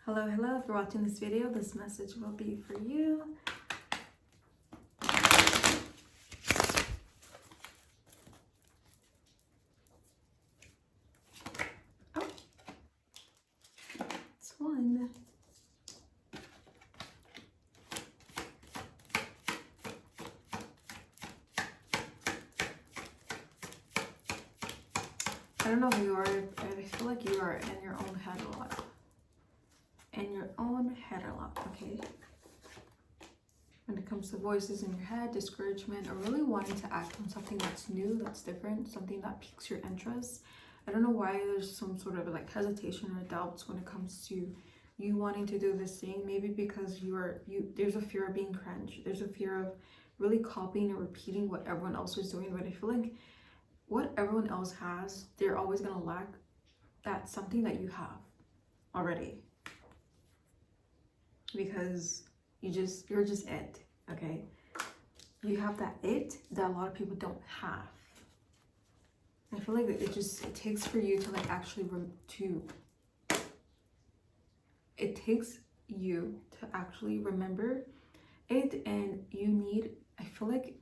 Hello, hello. If you're watching this video, this message will be for you. Oh, it's one. I don't know who you are, but I feel like you are in your own head a lot. In your own head a lot, okay? When it comes to voices in your head, discouragement, or really wanting to act on something that's new, that's different, something that piques your interest. I don't know why there's some sort of like hesitation or doubts when it comes to you wanting to do this thing. Maybe because there's a fear of being cringe. There's a fear of really copying or repeating what everyone else is doing. But I feel like what everyone else has, they're always gonna lack that something that you have already. Because you're just it, okay? You have that it that a lot of people don't have. I feel like it takes for you to like actually it takes you to actually remember it, and you need, I feel like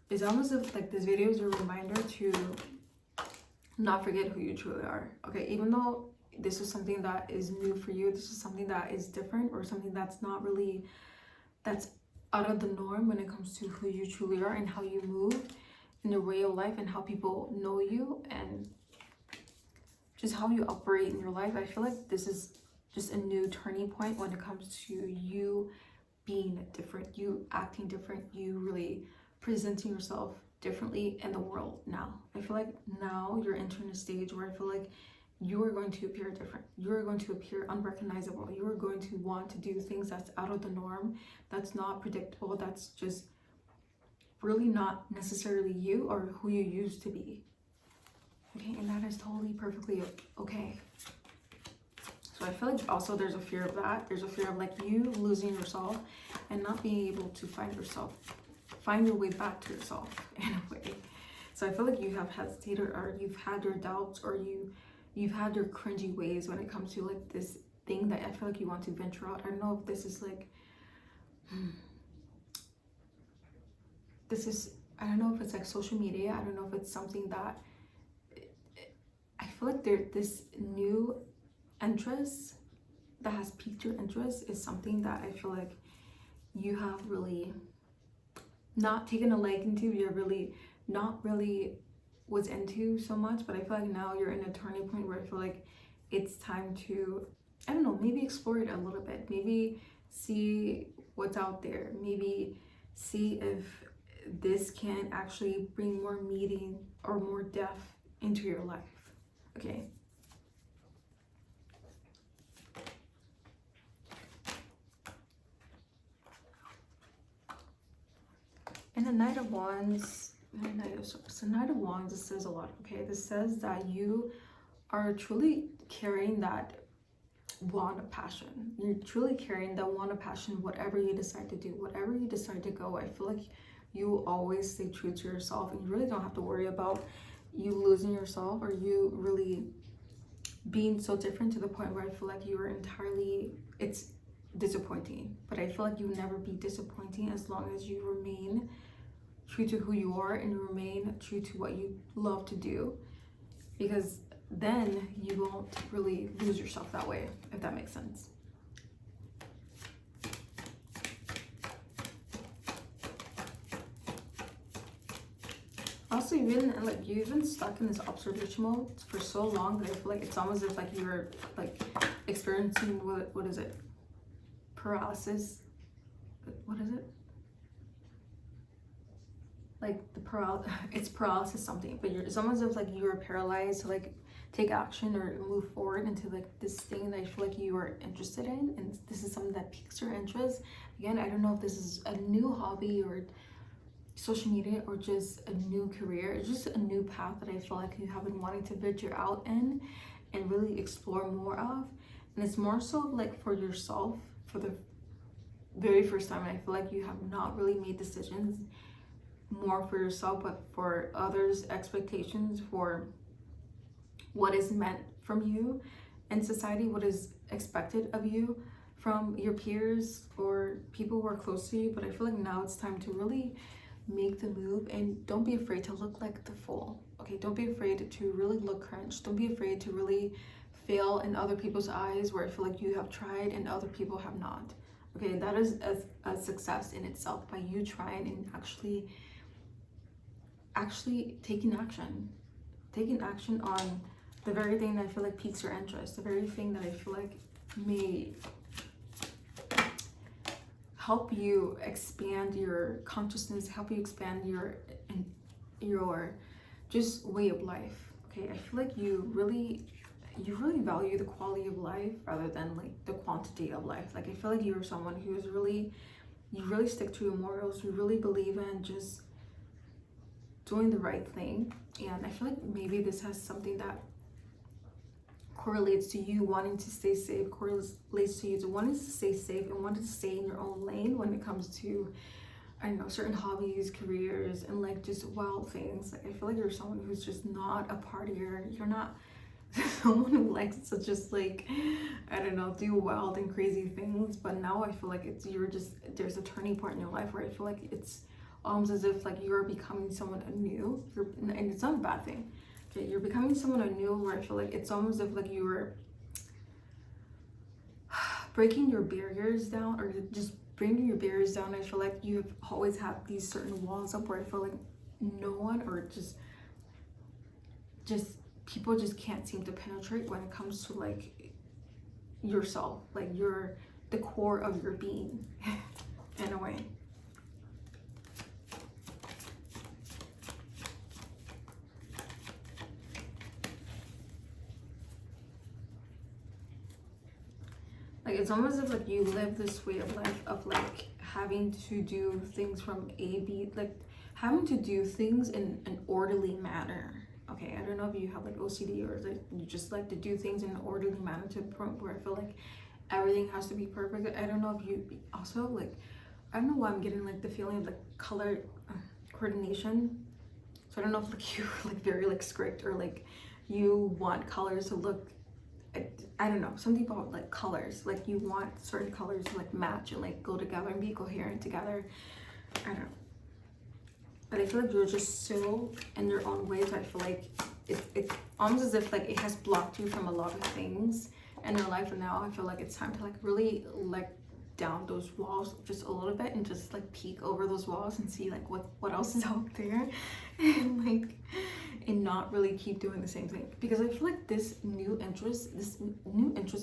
it's almost like this video is a reminder to not forget who you truly are, okay? Even though this is something that is new for you, this is something that is different, or something that's not really, that's out of the norm when it comes to who you truly are and how you move in your way of life and how people know you and just how you operate in your life. I feel like this is just a new turning point when it comes to you being different, you acting different, you really presenting yourself differently in the world now. I feel like now you're entering a stage where I feel like you are going to appear different. You're going to appear unrecognizable. You are going to want to do things that's out of the norm, that's not predictable, that's just really not necessarily you or who you used to be. Okay, and that is totally perfectly okay. So I feel like also there's a fear of that. There's a fear of like you losing yourself and not being able to find your way back to yourself in a way. So I feel like you have hesitated, or you've had your doubts, or you've had your cringy ways when it comes to like this thing that I feel like you want to venture out. I don't know if this is like, I don't know if it's like social media. I don't know if it's something that, I feel like this new interest that has piqued your interest is something that I feel like you have really not taken a liking to. You're really not really was into so much, but I feel like now you're in a turning point where I feel like it's time to, I don't know, maybe explore it a little bit, maybe see what's out there, maybe see if this can actually bring more meaning or more depth into your life, okay? And the Knight of Wands, the Knight of Swords, the Knight of Wands, this says a lot, okay? This says that you are truly carrying that wand of passion. You're truly carrying that wand of passion, whatever you decide to do, whatever you decide to go. I feel like you always stay true to yourself, and you really don't have to worry about you losing yourself or you really being so different to the point where I feel like you are entirely, it's disappointing. But I feel like you will never be disappointing as long as you remain true to who you are and you remain true to what you love to do, because then you won't really lose yourself that way, if that makes sense. Also, you've been stuck in this observation mode for so long that I feel like it's almost as if like you're like experiencing what is it? Paralysis. What is it? Like it's paralysis something, but it's almost as if like you are paralyzed to like take action or move forward into like this thing that I feel like you are interested in, and this is something that piques your interest. Again, I don't know if this is a new hobby or social media or just a new career. It's just a new path that I feel like you have been wanting to venture out in and really explore more of. And it's more so like for yourself for the very first time. And I feel like you have not really made decisions more for yourself, but for others' expectations, for what is meant from you in society, what is expected of you from your peers or people who are close to you. But I feel like now it's time to really make the move, and don't be afraid to look like the fool. Okay, don't be afraid to really look cringe. Don't be afraid to really fail in other people's eyes where I feel like you have tried and other people have not. Okay, that is a success in itself, by you trying and actually taking action on the very thing that I feel like piques your interest, the very thing that I feel like may help you expand your consciousness, help you expand your just way of life. Okay, I feel like you really value the quality of life rather than like the quantity of life. Like, I feel like you're someone who's really, you really stick to your morals. You really believe in just doing the right thing. And I feel like maybe this has something that correlates to you wanting to stay safe, correlates to you to wanting to stay safe and wanting to stay in your own lane when it comes to, I don't know, certain hobbies, careers, and like just wild things. Like, I feel like you're someone who's just not a partier. You're not someone who likes to just like, I don't know, do wild and crazy things. But now I feel like there's a turning point in your life where I feel like it's almost as if like you're becoming someone anew. And it's not a bad thing. Okay, you're becoming someone anew where I feel like it's almost as if like you were breaking your barriers down, or just bringing your barriers down. I feel like you've always had these certain walls up where I feel like no one, or just people just can't seem to penetrate when it comes to like yourself, like you're the core of your being in a way. Like, it's almost as if like you live this way of life of like having to do things from like having to do things in an orderly manner. Okay, I don't know if you have like OCD, or like you just like to do things in an orderly manner to the point where I feel like everything has to be perfect. I don't know if you also like, I don't know why I'm getting like the feeling of like color coordination. So I don't know if like you're like very like strict, or like you want colors to look, I don't know, something about like colors, like you want certain colors to like match and like go together and be coherent together. I don't know, but I feel like you're just so in your own way. So I feel like it's almost as if like it has blocked you from a lot of things in your life, and now I feel like it's time to like really let down those walls just a little bit and just like peek over those walls and see like what else is out there, and not really keep doing the same thing. Because I feel like this new interest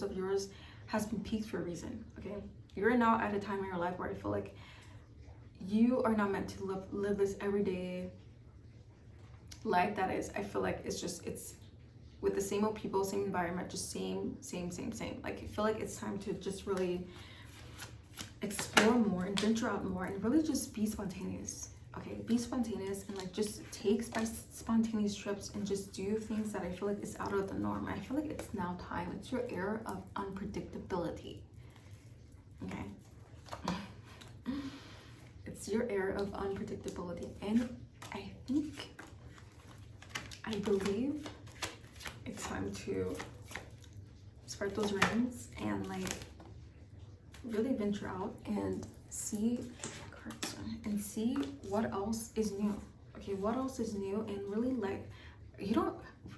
of yours has been piqued for a reason. Okay, you're now at a time in your life where I feel like you are not meant to live this everyday life that is, I feel like it's with the same old people, same environment, just same. Like, I feel like it's time to just really explore more and venture out more and really just be spontaneous. Okay, be spontaneous and like just take spontaneous trips and just do things that I feel like is out of the norm. I feel like it's now time. It's your era of unpredictability. Okay, it's your era of unpredictability, and I believe it's time to spread those wings and like really venture out and see what else is new. Okay, what else is new, and really like, you don't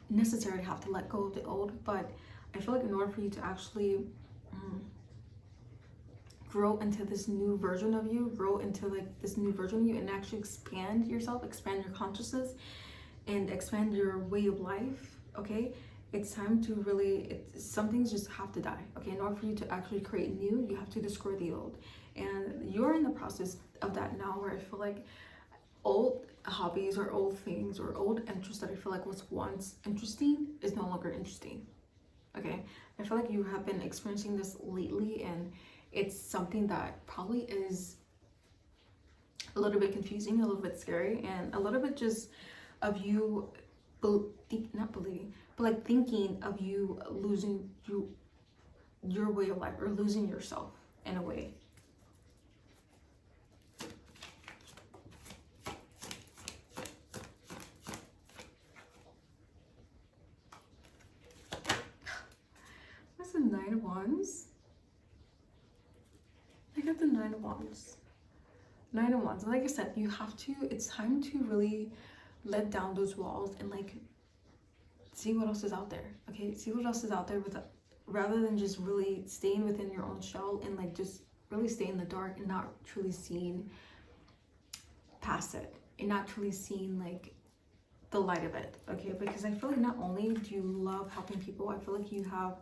necessarily have to let go of the old, but I feel like in order for you to actually grow into this new version of you, and actually expand yourself, expand your consciousness, and expand your way of life. Okay, it's time to really, some things just have to die. Okay, in order for you to actually create new, you have to destroy the old, and you're in the process of that now, where I feel like old hobbies or old things or old interests that I feel like was once interesting is no longer interesting. Okay, I feel like you have been experiencing this lately, and it's something that probably is a little bit confusing, a little bit scary, and a little bit just of you not believing, but like thinking of you losing your way of life, or losing yourself in a way. What's the 9 of Wands? I got the Nine of Wands. Nine of Wands. Like I said, you have to, it's time to really let down those walls and like see what else is out there. Okay, see what else is out there with rather than just really staying within your own shell and like just really stay in the dark and not truly seeing past it and not truly seeing like the light of it. Okay, because I feel like not only do you love helping people, I feel like you have,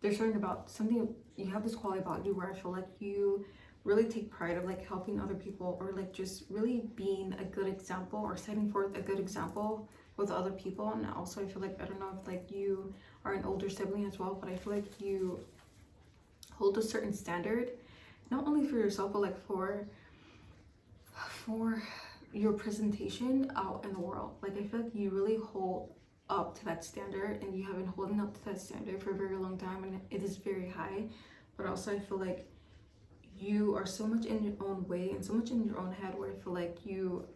there's something about something, you have this quality about you where I feel like you really take pride of like helping other people or like just really being a good example or setting forth a good example with other people. And also I feel like, I don't know if like you are an older sibling as well, but I feel like you hold a certain standard, not only for yourself, but like for your presentation out in the world. Like I feel like you really hold up to that standard, and you have been holding up to that standard for a very long time, and it is very high. But also I feel like you are so much in your own way and so much in your own head where I feel like you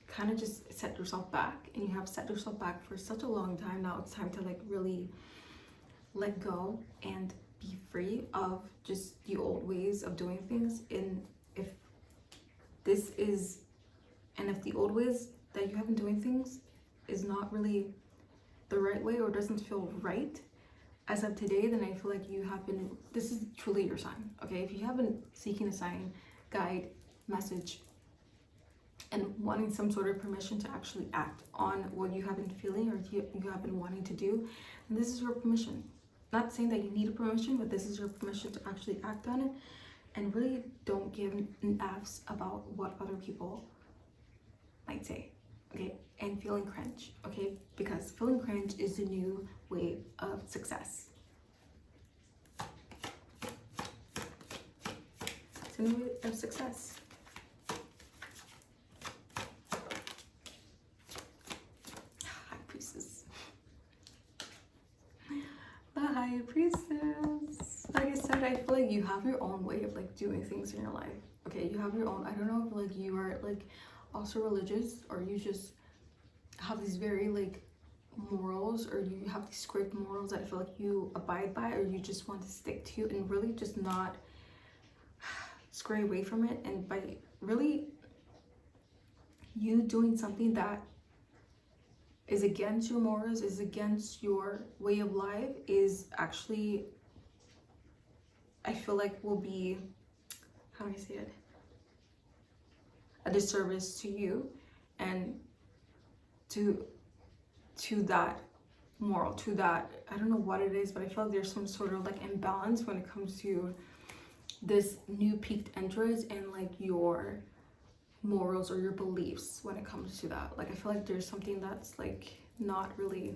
kind of just set yourself back, and you have set yourself back for such a long time. Now it's time to like really let go and be free of just the old ways of doing things. And if this is, and if the old ways that you have been doing things is not really the right way or doesn't feel right as of today, then I feel like you have been, this is truly your sign. Okay, if you have been seeking a sign, guide, message, and wanting some sort of permission to actually act on what you have been feeling or you have been wanting to do, and this is your permission. Not saying that you need a permission, but this is your permission to actually act on it, and really don't give an F's about what other people might say. Okay, and feeling cringe. Okay, because feeling cringe is the new way of success. It's a new way of success. High Priestess. The High Priestess. Like I said, I feel like you have your own way of like doing things in your life. Okay, you have your own, I don't know if like you are like also religious, or you just have these very like morals, or you have these strict morals that I feel like you abide by, or you just want to stick to and really just not stray away from it. And by really you doing something that is against your morals, is against your way of life, is actually, I feel like will be, how do I say it, a disservice to you and to that moral, to that, I don't know what it is, but I feel like there's some sort of like imbalance when it comes to this new peaked interest and like your morals or your beliefs when it comes to that. Like I feel like there's something that's like not really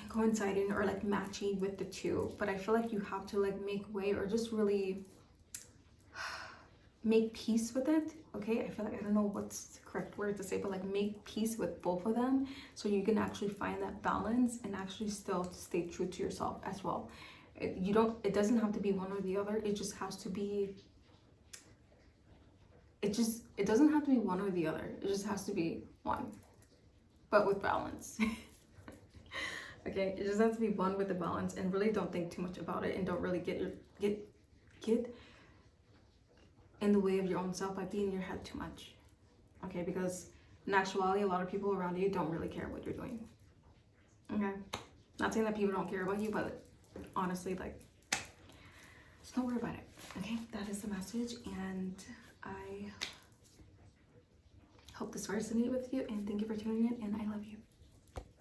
coinciding or like matching with the two, but I feel like you have to like make way or just really make peace with it. Okay, I feel like, I don't know what's the correct word to say, but like make peace with both of them so you can actually find that balance and actually still stay true to yourself as well. It doesn't have to be one or the other. It just has to be, it doesn't have to be one or the other. It just has to be one, but with balance. Okay, it just has to be one with the balance, and really don't think too much about it, and don't really get in the way of your own self by being in your head too much. Okay, because in actuality, a lot of people around you don't really care what you're doing. Okay, not saying that people don't care about you, but honestly, like, just don't worry about it. Okay, that is the message, and I hope this resonated with you, and thank you for tuning in, and I love you.